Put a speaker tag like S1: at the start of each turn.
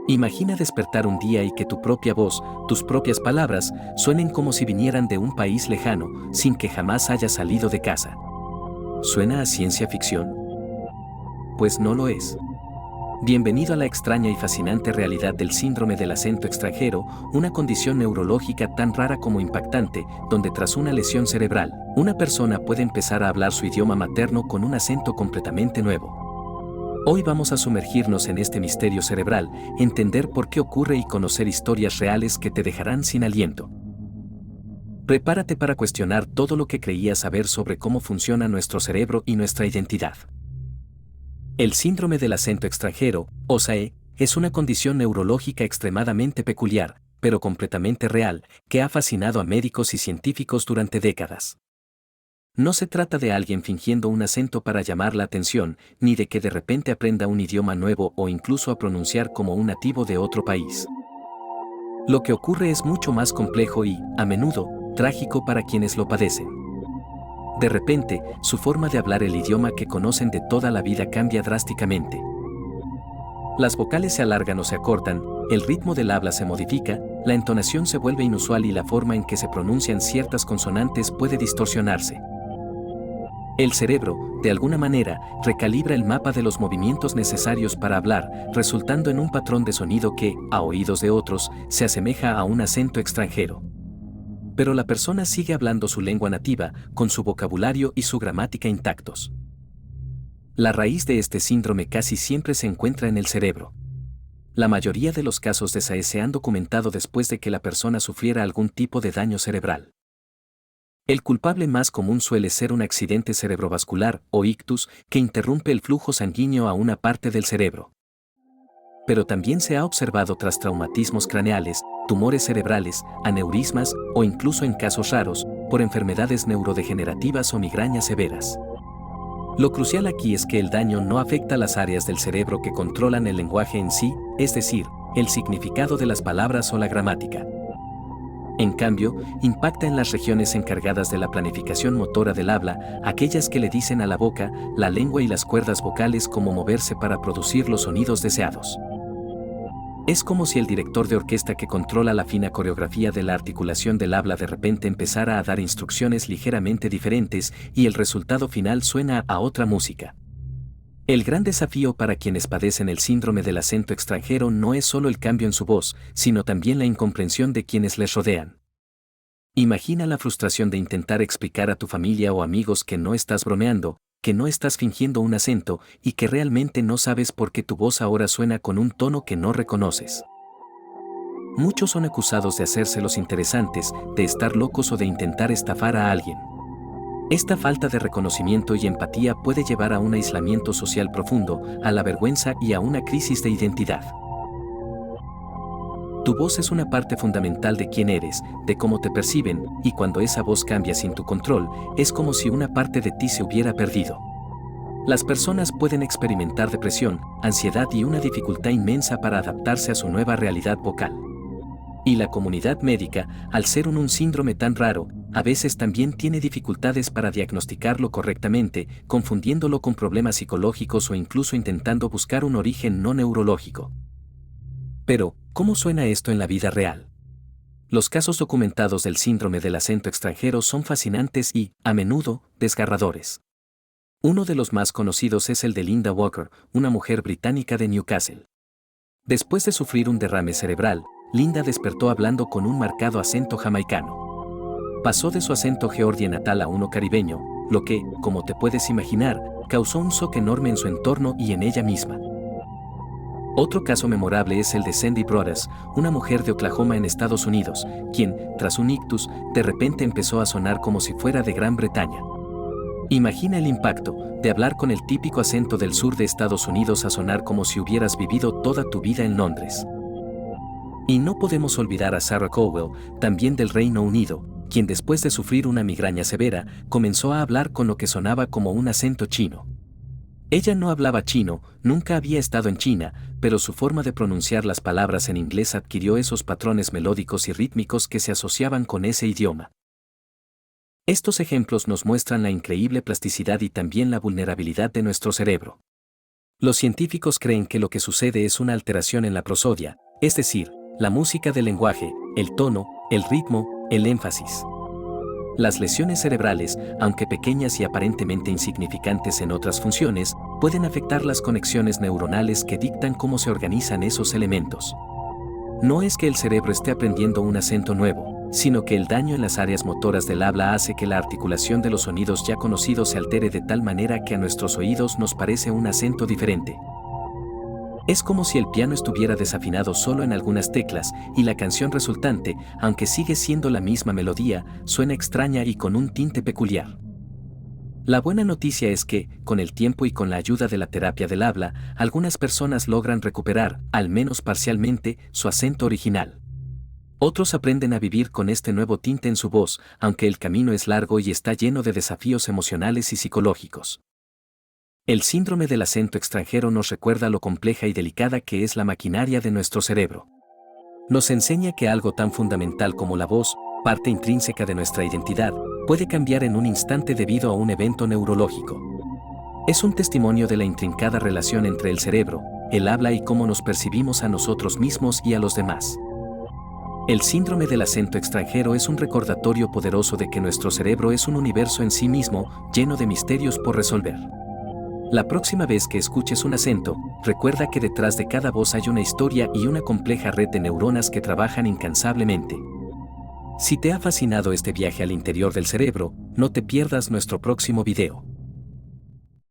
S1: Imagina despertar un día y que tu propia voz, tus propias palabras, suenen como si vinieran de un país lejano, sin que jamás hayas salido de casa. ¿Suena a ciencia ficción? Pues no lo es. Bienvenido a la extraña y fascinante realidad del síndrome del acento extranjero, una condición neurológica tan rara como impactante, donde tras una lesión cerebral, una persona puede empezar a hablar su idioma materno con un acento completamente nuevo. Hoy vamos a sumergirnos en este misterio cerebral, entender por qué ocurre y conocer historias reales que te dejarán sin aliento. Prepárate para cuestionar todo lo que creías saber sobre cómo funciona nuestro cerebro y nuestra identidad. El síndrome del acento extranjero, o SAE, es una condición neurológica extremadamente peculiar, pero completamente real, que ha fascinado a médicos y científicos durante décadas. No se trata de alguien fingiendo un acento para llamar la atención, ni de que de repente aprenda un idioma nuevo o incluso a pronunciar como un nativo de otro país. Lo que ocurre es mucho más complejo y, a menudo, trágico para quienes lo padecen. De repente, su forma de hablar el idioma que conocen de toda la vida cambia drásticamente. Las vocales se alargan o se acortan, el ritmo del habla se modifica, la entonación se vuelve inusual y la forma en que se pronuncian ciertas consonantes puede distorsionarse. El cerebro, de alguna manera, recalibra el mapa de los movimientos necesarios para hablar, resultando en un patrón de sonido que, a oídos de otros, se asemeja a un acento extranjero. Pero la persona sigue hablando su lengua nativa, con su vocabulario y su gramática intactos. La raíz de este síndrome casi siempre se encuentra en el cerebro. La mayoría de los casos de SAE se han documentado después de que la persona sufriera algún tipo de daño cerebral. El culpable más común suele ser un accidente cerebrovascular o ictus que interrumpe el flujo sanguíneo a una parte del cerebro. Pero también se ha observado tras traumatismos craneales, tumores cerebrales, aneurismas o incluso en casos raros, por enfermedades neurodegenerativas o migrañas severas. Lo crucial aquí es que el daño no afecta las áreas del cerebro que controlan el lenguaje en sí, es decir, el significado de las palabras o la gramática. En cambio, impacta en las regiones encargadas de la planificación motora del habla, aquellas que le dicen a la boca, la lengua y las cuerdas vocales cómo moverse para producir los sonidos deseados. Es como si el director de orquesta que controla la fina coreografía de la articulación del habla de repente empezara a dar instrucciones ligeramente diferentes y el resultado final suena a otra música. El gran desafío para quienes padecen el síndrome del acento extranjero no es solo el cambio en su voz, sino también la incomprensión de quienes les rodean. Imagina la frustración de intentar explicar a tu familia o amigos que no estás bromeando, que no estás fingiendo un acento y que realmente no sabes por qué tu voz ahora suena con un tono que no reconoces. Muchos son acusados de hacerse los interesantes, de estar locos o de intentar estafar a alguien. Esta falta de reconocimiento y empatía puede llevar a un aislamiento social profundo, a la vergüenza y a una crisis de identidad. Tu voz es una parte fundamental de quién eres, de cómo te perciben, y cuando esa voz cambia sin tu control, es como si una parte de ti se hubiera perdido. Las personas pueden experimentar depresión, ansiedad y una dificultad inmensa para adaptarse a su nueva realidad vocal. Y la comunidad médica, al ser un síndrome tan raro, a veces también tiene dificultades para diagnosticarlo correctamente, confundiéndolo con problemas psicológicos o incluso intentando buscar un origen no neurológico. Pero, ¿cómo suena esto en la vida real? Los casos documentados del síndrome del acento extranjero son fascinantes y, a menudo, desgarradores. Uno de los más conocidos es el de Linda Walker, una mujer británica de Newcastle. Después de sufrir un derrame cerebral, Linda despertó hablando con un marcado acento jamaicano. Pasó de su acento georgie natal a uno caribeño, lo que, como te puedes imaginar, causó un shock enorme en su entorno y en ella misma. Otro caso memorable es el de Sandy Brothers, una mujer de Oklahoma en Estados Unidos, quien, tras un ictus, de repente empezó a sonar como si fuera de Gran Bretaña. Imagina el impacto, de hablar con el típico acento del sur de Estados Unidos a sonar como si hubieras vivido toda tu vida en Londres. Y no podemos olvidar a Sarah Cowell, también del Reino Unido, quien después de sufrir una migraña severa, comenzó a hablar con lo que sonaba como un acento chino. Ella no hablaba chino, nunca había estado en China, pero su forma de pronunciar las palabras en inglés adquirió esos patrones melódicos y rítmicos que se asociaban con ese idioma. Estos ejemplos nos muestran la increíble plasticidad y también la vulnerabilidad de nuestro cerebro. Los científicos creen que lo que sucede es una alteración en la prosodia, es decir, la música del lenguaje, el tono, el ritmo, el énfasis. Las lesiones cerebrales, aunque pequeñas y aparentemente insignificantes en otras funciones, pueden afectar las conexiones neuronales que dictan cómo se organizan esos elementos. No es que el cerebro esté aprendiendo un acento nuevo, sino que el daño en las áreas motoras del habla hace que la articulación de los sonidos ya conocidos se altere de tal manera que a nuestros oídos nos parece un acento diferente. Es como si el piano estuviera desafinado solo en algunas teclas y la canción resultante, aunque sigue siendo la misma melodía, suena extraña y con un tinte peculiar. La buena noticia es que, con el tiempo y con la ayuda de la terapia del habla, algunas personas logran recuperar, al menos parcialmente, su acento original. Otros aprenden a vivir con este nuevo tinte en su voz, aunque el camino es largo y está lleno de desafíos emocionales y psicológicos. El síndrome del acento extranjero nos recuerda lo compleja y delicada que es la maquinaria de nuestro cerebro. Nos enseña que algo tan fundamental como la voz, parte intrínseca de nuestra identidad, puede cambiar en un instante debido a un evento neurológico. Es un testimonio de la intrincada relación entre el cerebro, el habla y cómo nos percibimos a nosotros mismos y a los demás. El síndrome del acento extranjero es un recordatorio poderoso de que nuestro cerebro es un universo en sí mismo, lleno de misterios por resolver. La próxima vez que escuches un acento, recuerda que detrás de cada voz hay una historia y una compleja red de neuronas que trabajan incansablemente. Si te ha fascinado este viaje al interior del cerebro, no te pierdas nuestro próximo video.